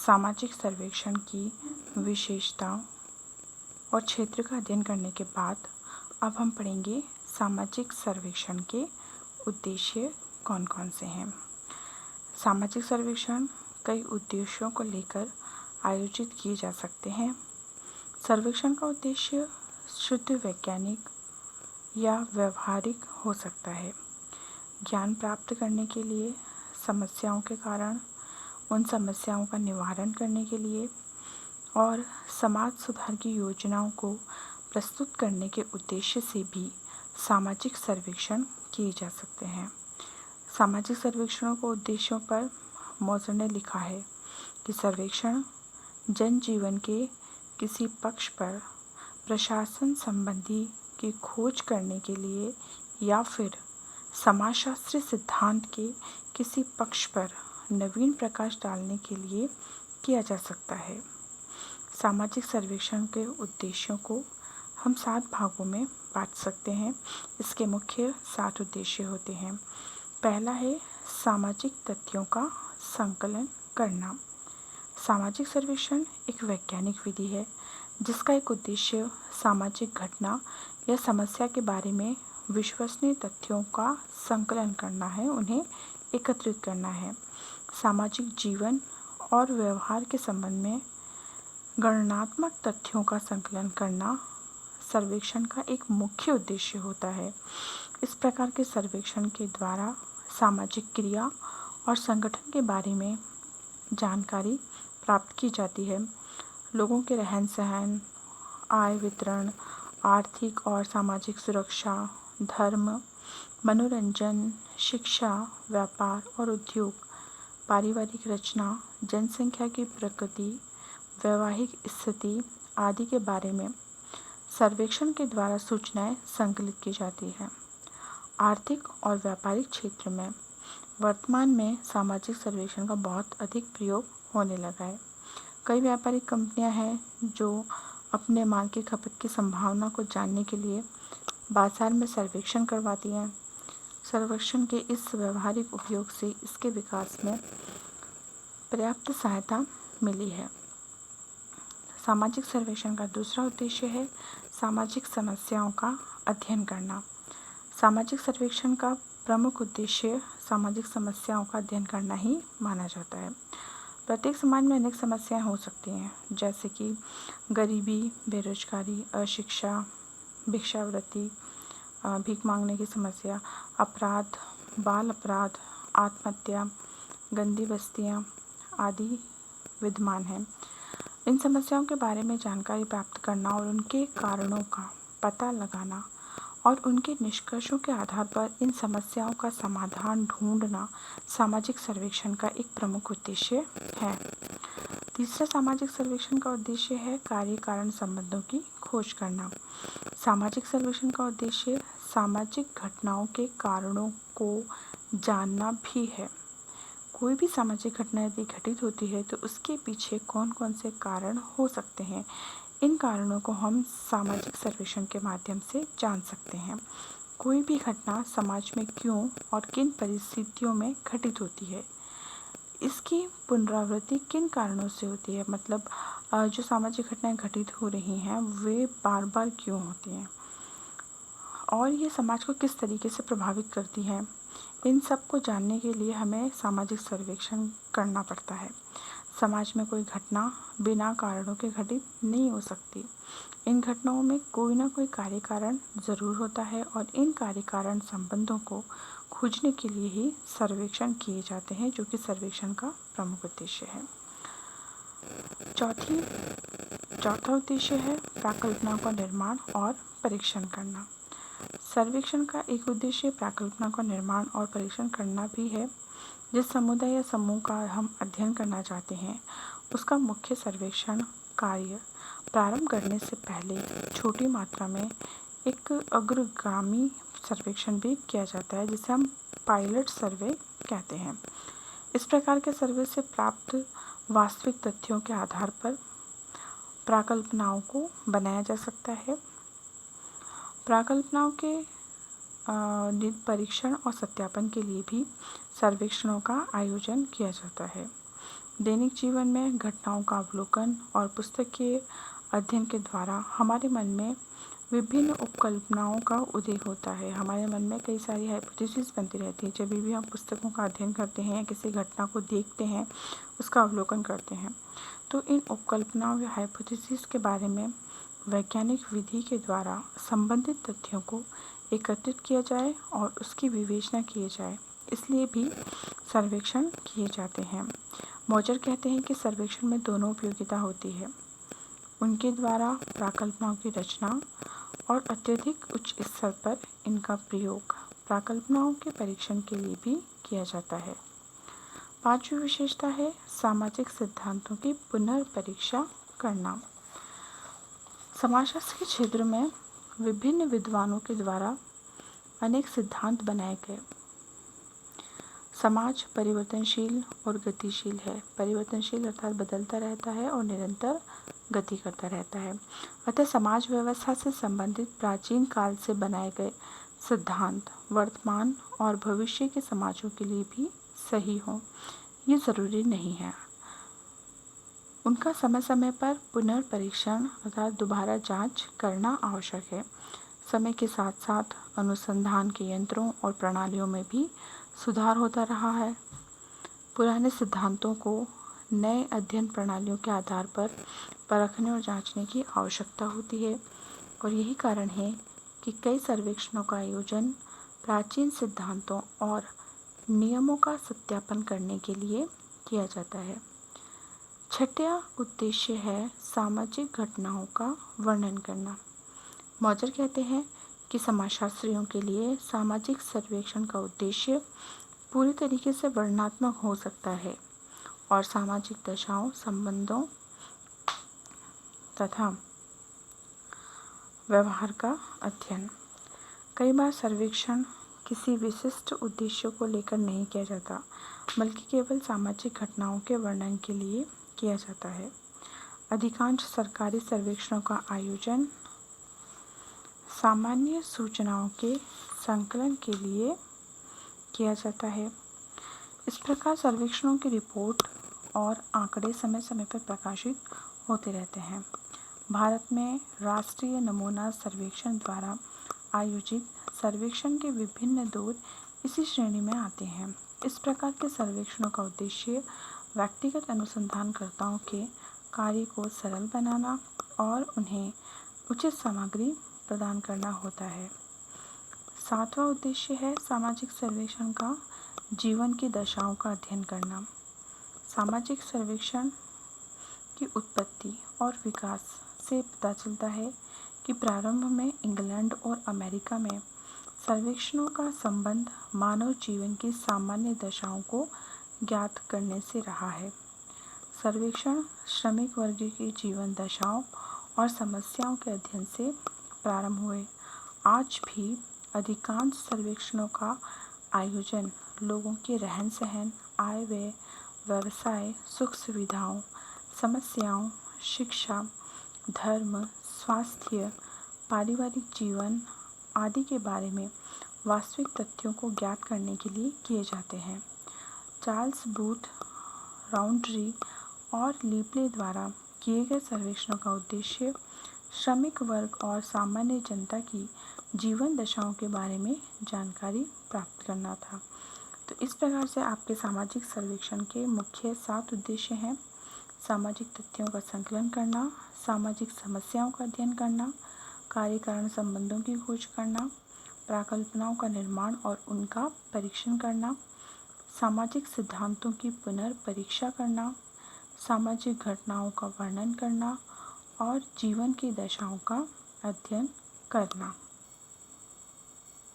सामाजिक सर्वेक्षण की विशेषताओं और क्षेत्र का अध्ययन करने के बाद अब हम पढ़ेंगे सामाजिक सर्वेक्षण के उद्देश्य कौन कौन से हैं। सामाजिक सर्वेक्षण कई उद्देश्यों को लेकर आयोजित किए जा सकते हैं। सर्वेक्षण का उद्देश्य शुद्ध वैज्ञानिक या व्यवहारिक हो सकता है। ज्ञान प्राप्त करने के लिए, समस्याओं के कारण, उन समस्याओं का निवारण करने के लिए और समाज सुधार की योजनाओं को प्रस्तुत करने के उद्देश्य से भी सामाजिक सर्वेक्षण किए जा सकते हैं। सामाजिक सर्वेक्षणों को उद्देश्यों पर मौज़र ने लिखा है कि सर्वेक्षण जनजीवन के किसी पक्ष पर प्रशासन संबंधी की खोज करने के लिए या फिर समाजशास्त्री सिद्धांत के किसी पक्ष पर नवीन प्रकाश डालने के लिए किया जा सकता है। सामाजिक सर्वेक्षण के उद्देश्यों को हम 7 भागों में बांट सकते हैं। इसके मुख्य 7 उद्देश्य होते हैं। पहला है सामाजिक तथ्यों का संकलन करना। सामाजिक सर्वेक्षण एक वैज्ञानिक विधि है जिसका एक उद्देश्य सामाजिक घटना या समस्या के बारे में विश्वसनीय तथ्यों का संकलन करना है, उन्हें एकत्रित करना है। सामाजिक जीवन और व्यवहार के संबंध में गणनात्मक तथ्यों का संकलन करना सर्वेक्षण का एक मुख्य उद्देश्य होता है। इस प्रकार के सर्वेक्षण के द्वारा सामाजिक क्रिया और संगठन के बारे में जानकारी प्राप्त की जाती है। लोगों के रहन सहन, आय वितरण, आर्थिक और सामाजिक सुरक्षा, धर्म, मनोरंजन, शिक्षा, व्यापार और उद्योग, पारिवारिक रचना, जनसंख्या की प्रकृति, वैवाहिक स्थिति आदि के बारे में सर्वेक्षण के द्वारा सूचनाएं संकलित की जाती हैं। आर्थिक और व्यापारिक क्षेत्र में वर्तमान में सामाजिक सर्वेक्षण का बहुत अधिक प्रयोग होने लगा है। कई व्यापारिक कंपनियां हैं जो अपने माल की खपत की संभावना को जानने के लिए बाजार में सर्वेक्षण करवाती हैं। सर्वेक्षण के इस व्यावहारिक उपयोग से इसके विकास में पर्याप्त सहायता मिली है। सामाजिक सर्वेक्षण का दूसरा उद्देश्य है सामाजिक समस्याओं का अध्ययन करना। सामाजिक सर्वेक्षण का प्रमुख उद्देश्य सामाजिक समस्याओं का अध्ययन करना ही माना जाता है। प्रत्येक समाज में अनेक समस्याएं हो सकती हैं, जैसे कि गरीबी, बेरोजगारी, अशिक्षा, भिक्षावृत्ति, भीख मांगने की समस्या, अपराध, बाल अपराध, आत्महत्या, गंदी बस्तियां आदि विद्यमान हैं। इन समस्याओं के बारे में जानकारी प्राप्त करना और उनके कारणों का पता लगाना और उनके निष्कर्षों के आधार पर इन समस्याओं का समाधान ढूंढना सामाजिक सर्वेक्षण का एक प्रमुख उद्देश्य है। तीसरा सामाजिक सर्वेक्षण का उद्देश्य है कार्य कारण संबंधों की खोज करना। सामाजिक सर्वेक्षण का उद्देश्य सामाजिक घटनाओं के कारणों को जानना भी है। कोई भी सामाजिक घटना यदि घटित होती है तो उसके पीछे कौन कौन से कारण हो सकते हैं, इन कारणों को हम सामाजिक सर्वेक्षण के माध्यम से जान सकते हैं। कोई भी घटना समाज में क्यों और किन परिस्थितियों में घटित होती है, इसकी पुनरावृत्ति किन कारणों से होती है, मतलब जो सामाजिक घटनाएं घटित हो रही हैं वे बार बार क्यों होती हैं और ये समाज को किस तरीके से प्रभावित करती हैं, इन सब को जानने के लिए हमें सामाजिक सर्वेक्षण करना पड़ता है। समाज में कोई घटना बिना कारणों के घटित नहीं हो सकती। इन घटनाओं में कोई ना कोई कार्य कारण ज़रूर होता है और इन कार्य कारण संबंधों को खोजने के लिए ही सर्वेक्षण किए जाते हैं, जो कि सर्वेक्षण का प्रमुख उद्देश्य है। चौथा उद्देश्य है प्राकल्पना का निर्माण और परीक्षण करना। सर्वेक्षण का एक उद्देश्य प्राकल्पना का निर्माण और परीक्षण करना भी है। जिस समुदाय या समूह का हम अध्ययन करना चाहते हैं उसका मुख्य सर्वेक्षण कार्य प्रारंभ करने से पहले छोटी मात्रा में एक अग्रगामी सर्वेक्षण भी किया जाता है, जिसे हम पायलट सर्वे कहते हैं। इस प्रकार के सर्वे से प्राप्त वास्तविक तथ्यों के आधार पर प्राकल्पनाओं को बनाया जा सकता है। प्राकल्पनाओं के परीक्षण और सत्यापन के लिए भी सर्वेक्षणों का आयोजन किया जाता है। दैनिक जीवन में घटनाओं का अवलोकन और पुस्तक के अध्ययन के द्वारा हमारे मन में विभिन्न उपकल्पनाओं का उदय होता है। हमारे मन में कई सारी हाइपोथेसिस बनती रहती है जब भी हम पुस्तकों का अध्ययन करते हैं या किसी घटना को देखते हैं, उसका अवलोकन करते हैं। तो इन उपकल्पनाओं या हाइपोथेसिस के बारे में वैज्ञानिक विधि के द्वारा संबंधित तथ्यों को एकत्रित किया जाए और उसकी विवेचना किए जाए, इसलिए भी सर्वेक्षण किए जाते हैं। मॉजर कहते हैं कि सर्वेक्षण में दोनों उपयोगिता होती है। उनके द्वारा प्राकल्पनाओं की रचना और अत्यधिक उच्च स्तर पर इनका प्रयोग प्राकल्पनाओं के परीक्षण के लिए भी किया जाता है। पांचवी विशेषता है सामाजिक सिद्धांतों की पुनर्परीक्षा करना। समाजशास्त्र के क्षेत्र में विभिन्न विद्वानों के द्वारा अनेक सिद्धांत बनाए गए। समाज परिवर्तनशील और गतिशील है। परिवर्तनशील अर्थात बदलता रहता है और निरंतर गति करता रहता है। अतः समाज व्यवस्था से संबंधित प्राचीन काल से बनाए गए सिद्धांत वर्तमान और भविष्य के समाजों के लिए भी सही हों, ये ज़रूरी नहीं है। उनका समय समय पर पुनर्परीक्षण अर्थात दोबारा जांच करना आवश्यक है। समय के साथ साथ अनुसंधान के यंत्रों और प्रणालियों में भी सुधार होता रहा है। पुराने सिद्धांतों को नए अध्ययन प्रणालियों के आधार पर परखने और जांचने की आवश्यकता होती है और यही कारण है कि कई सर्वेक्षणों का आयोजन प्राचीन सिद्धांतों और नियमों का सत्यापन करने के लिए किया जाता है। छठा उद्देश्य है सामाजिक घटनाओं का वर्णन करना। मॉजर कहते हैं कि समाजशास्त्रियों के लिए सामाजिक सर्वेक्षण का उद्देश्य पूरी तरीके से वर्णनात्मक हो सकता है और सामाजिक दशाओं, संबंधों तथा व्यवहार का अध्ययन। कई बार सर्वेक्षण किसी विशिष्ट उद्देश्य को लेकर नहीं किया जाता, बल्कि केवल सामाजिक घटनाओं के वर्णन के लिए किया जाता है। अधिकांश सरकारी सर्वेक्षणों का आयोजन सामान्य सूचनाओं के संकलन के लिए किया जाता है। इस प्रकार सर्वेक्षणों की रिपोर्ट और आंकड़े समय समय पर प्रकाशित होते रहते हैं। भारत में राष्ट्रीय नमूना सर्वेक्षण द्वारा आयोजित सर्वेक्षण के विभिन्न दौर इसी श्रेणी में आते हैं। इस प्रकार के सर्वेक्षणों का उद्देश्य व्यक्तिगत अनुसंधानकर्ताओं के कार्य को सरल बनाना और उन्हें उचित सामग्री प्रदान करना होता है। सातवां उद्देश्य है सामाजिक सर्वेक्षण का जीवन की दशाओं का अध्ययन करना। सामाजिक सर्वेक्षण की उत्पत्ति और विकास से पता चलता है कि प्रारंभ में इंग्लैंड और अमेरिका में सर्वेक्षणों का संबंध मानव जीवन की सामान्य दशाओं को ज्ञात करने से रहा है। सर्वेक्षण श्रमिक वर्ग की जीवन दशाओं और समस्याओं के अध्ययन से प्रारंभ हुए। आज भी अधिकांश सर्वेक्षणों का आयोजन लोगों के रहन सहन, आय व्यय, व्यवसाय, सुख सुविधाओं, समस्याओं, शिक्षा, धर्म, स्वास्थ्य, पारिवारिक जीवन आदि के बारे में वास्तविक तथ्यों को ज्ञात करने के लिए किए जाते हैं। चार्ल्स बूथ, राउंडट्री और लीपले द्वारा किए गए सर्वेक्षणों का उद्देश्य श्रमिक वर्ग और सामान्य जनता की जीवन दशाओं के बारे में जानकारी प्राप्त करना था। तो इस प्रकार से आपके सामाजिक सर्वेक्षण के मुख्य 7 उद्देश्य हैं। सामाजिक तथ्यों का संकलन करना, सामाजिक समस्याओं का अध्ययन करना, कार्य कारण संबंधों की खोज करना, प्राकल्पनाओं का निर्माण और उनका परीक्षण करना, सामाजिक सिद्धांतों की पुनर्परीक्षा करना, सामाजिक घटनाओं का वर्णन करना और जीवन की दशाओं का अध्ययन करना।